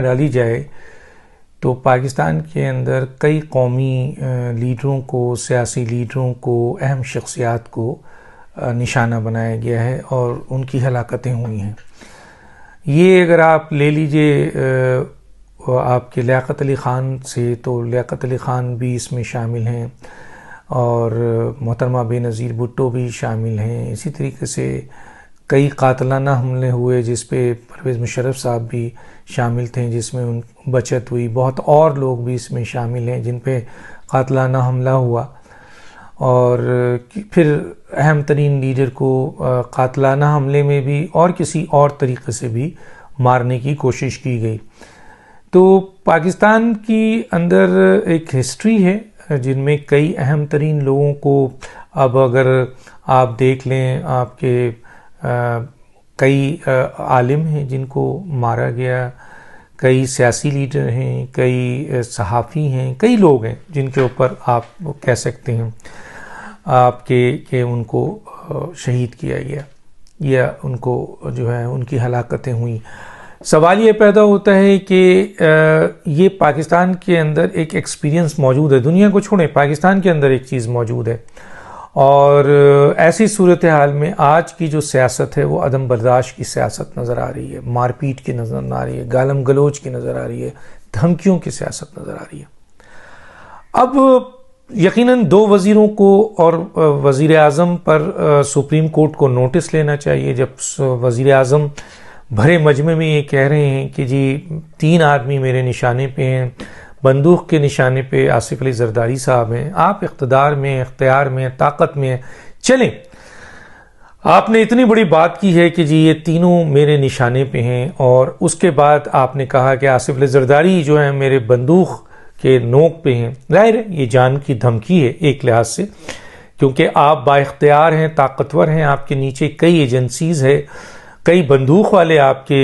ڈالی جائے تو پاکستان کے اندر کئی قومی لیڈروں کو، سیاسی لیڈروں کو، اہم شخصیات کو نشانہ بنایا گیا ہے اور ان کی ہلاکتیں ہوئی ہیں۔ یہ اگر آپ لے لیجئے آپ کے لیاقت علی خان سے، تو لیاقت علی خان بھی اس میں شامل ہیں اور محترمہ بے نظیر بھٹو بھی شامل ہیں۔ اسی طریقے سے کئی قاتلانہ حملے ہوئے جس پہ پرویز مشرف صاحب بھی شامل تھے، جس میں ان بچت ہوئی۔ بہت اور لوگ بھی اس میں شامل ہیں جن پہ قاتلانہ حملہ ہوا، اور پھر اہم ترین لیڈر کو قاتلانہ حملے میں بھی اور کسی اور طریقے سے بھی مارنے کی کوشش کی گئی۔ تو پاکستان کی اندر ایک ہسٹری ہے جن میں کئی اہم ترین لوگوں کو، اب اگر آپ دیکھ لیں، آپ کے کئی عالم ہیں جن کو مارا گیا، کئی سیاسی لیڈر ہیں، کئی صحافی ہیں، کئی لوگ ہیں جن کے اوپر آپ کہہ سکتے ہیں آپ کے کہ ان کو شہید کیا گیا یا ان کو جو ہے ان کی ہلاکتیں ہوئیں۔ سوال یہ پیدا ہوتا ہے کہ یہ پاکستان کے اندر ایک ایکسپیرینس موجود ہے، دنیا کو چھوڑیں، پاکستان کے اندر ایک چیز موجود ہے، اور ایسی صورتحال میں آج کی جو سیاست ہے وہ عدم برداشت کی سیاست نظر آ رہی ہے، مار پیٹ کی نظر آ رہی ہے، گالم گلوچ کی نظر آ رہی ہے، دھمکیوں کی سیاست نظر آ رہی ہے۔ اب یقیناً 2 وزیروں کو اور وزیر اعظم پر سپریم کورٹ کو نوٹس لینا چاہیے، جب وزیر اعظم بھرے مجمع میں یہ کہہ رہے ہیں کہ جی 3 آدمی میرے نشانے پہ ہیں، بندوق کے نشانے پہ آصف علی زرداری صاحب ہیں، آپ اقتدار میں، اختیار میں، طاقت میں چلیں، آپ نے اتنی بڑی بات کی ہے کہ جی یہ تینوں میرے نشانے پہ ہیں، اور اس کے بعد آپ نے کہا کہ آصف علی زرداری جو ہیں میرے بندوق کے نوک پہ ہیں۔ ظاہر ہے یہ جان کی دھمکی ہے ایک لحاظ سے، کیونکہ آپ با اختیار ہیں، طاقتور ہیں، آپ کے نیچے کئی ایجنسیز ہیں، کئی بندوق والے آپ کے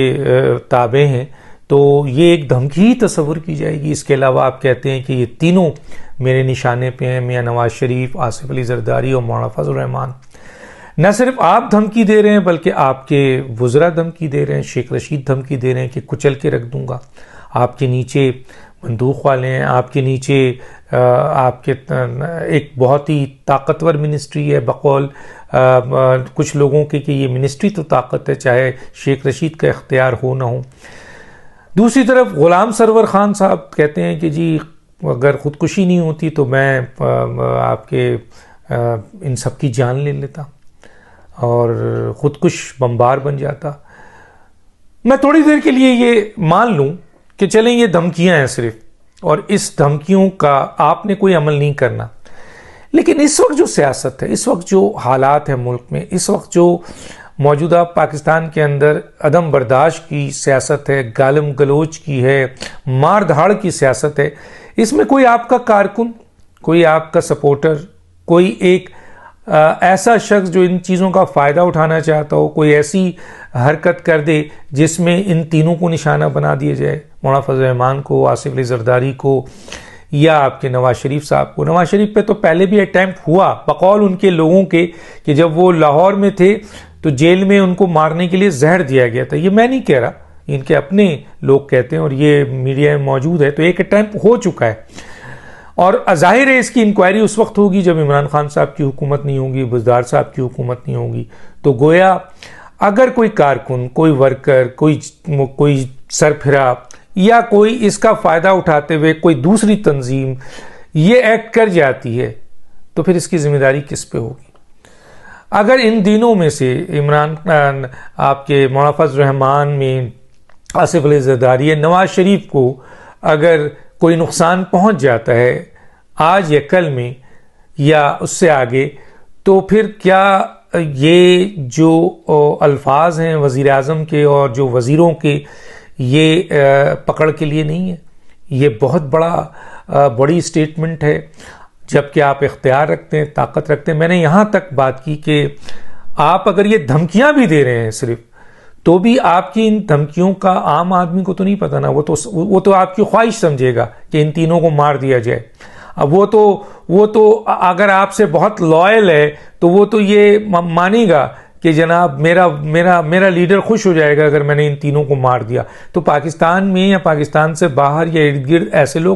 تابع ہیں، تو یہ ایک دھمکی ہی تصور کی جائے گی۔ اس کے علاوہ آپ کہتے ہیں کہ یہ تینوں میرے نشانے پہ ہیں، میاں نواز شریف، آصف علی زرداری اور مولانا فضل الرحمان۔ نہ صرف آپ دھمکی دے رہے ہیں بلکہ آپ کے وزراء دھمکی دے رہے ہیں، شیخ رشید دھمکی دے رہے ہیں کہ کچل کے رکھ دوں گا، آپ کے نیچے بندوق والے ہیں، آپ کے نیچے آپ کے ایک بہت ہی طاقتور منسٹری ہے، بقول کچھ لوگوں کے کہ یہ منسٹری تو طاقت ہے، چاہے شیخ رشید کا اختیار ہو نہ ہو۔ دوسری طرف غلام سرور خان صاحب کہتے ہیں کہ جی اگر خودکشی نہیں ہوتی تو میں آپ کے ان سب کی جان لے لیتا اور خودکش بمبار بن جاتا۔ میں تھوڑی دیر کے لیے یہ مان لوں کہ چلیں یہ دھمکیاں ہیں صرف، اور اس دھمکیوں کا آپ نے کوئی عمل نہیں کرنا، لیکن اس وقت جو سیاست ہے، اس وقت جو حالات ہیں ملک میں، اس وقت جو موجودہ پاکستان کے اندر عدم برداشت کی سیاست ہے، گالم گلوچ کی ہے، مار دھاڑ کی سیاست ہے، اس میں کوئی آپ کا کارکن، کوئی آپ کا سپورٹر، کوئی ایک ایسا شخص جو ان چیزوں کا فائدہ اٹھانا چاہتا ہو، کوئی ایسی حرکت کر دے جس میں ان تینوں کو نشانہ بنا دیا جائے، مولانا فضل الرحمان کو، آصف علی زرداری کو، یا آپ کے نواز شریف صاحب کو۔ نواز شریف پہ تو پہلے بھی اٹیمپٹ ہوا بقول ان کے لوگوں کے کہ جب وہ لاہور میں تھے تو جیل میں ان کو مارنے کے لیے زہر دیا گیا تھا۔ یہ میں نہیں کہہ رہا، ان کے اپنے لوگ کہتے ہیں اور یہ میڈیا میں موجود ہے، تو ایک اٹیمپٹ ہو چکا ہے، اور ظاہر ہے اس کی انکوائری اس وقت ہوگی جب عمران خان صاحب کی حکومت نہیں ہوگی، بزدار صاحب کی حکومت نہیں ہوگی۔ تو گویا اگر کوئی کارکن، کوئی ورکر، کوئی سرپھرا یا کوئی اس کا فائدہ اٹھاتے ہوئے کوئی دوسری تنظیم یہ ایکٹ کر جاتی ہے تو پھر اس کی ذمہ داری کس پہ ہوگی؟ اگر ان دنوں میں سے عمران آپ کے مولانا فضل الرحمان میں، آصف علی زرداری، نواز شریف کو اگر کوئی نقصان پہنچ جاتا ہے آج یا کل میں یا اس سے آگے، تو پھر کیا یہ جو الفاظ ہیں وزیر اعظم کے اور جو وزیروں کے، یہ پکڑ کے لیے نہیں ہے؟ یہ بہت بڑی اسٹیٹمنٹ ہے، جبکہ آپ اختیار رکھتے ہیں، طاقت رکھتے ہیں۔ میں نے یہاں تک بات کی کہ آپ اگر یہ دھمکیاں بھی دے رہے ہیں صرف، تو بھی آپ کی ان دھمکیوں کا عام آدمی کو تو نہیں پتہ نا، وہ تو آپ کی خواہش سمجھے گا کہ ان تینوں کو مار دیا جائے۔ اب وہ تو اگر آپ سے بہت لائل ہے تو وہ تو یہ مانے گا کہ جناب میرا لیڈر خوش ہو جائے گا اگر میں نے ان تینوں کو مار دیا. تو پاکستان میں یا پاکستان سے باہر یا ارد گرد ایسے لوگ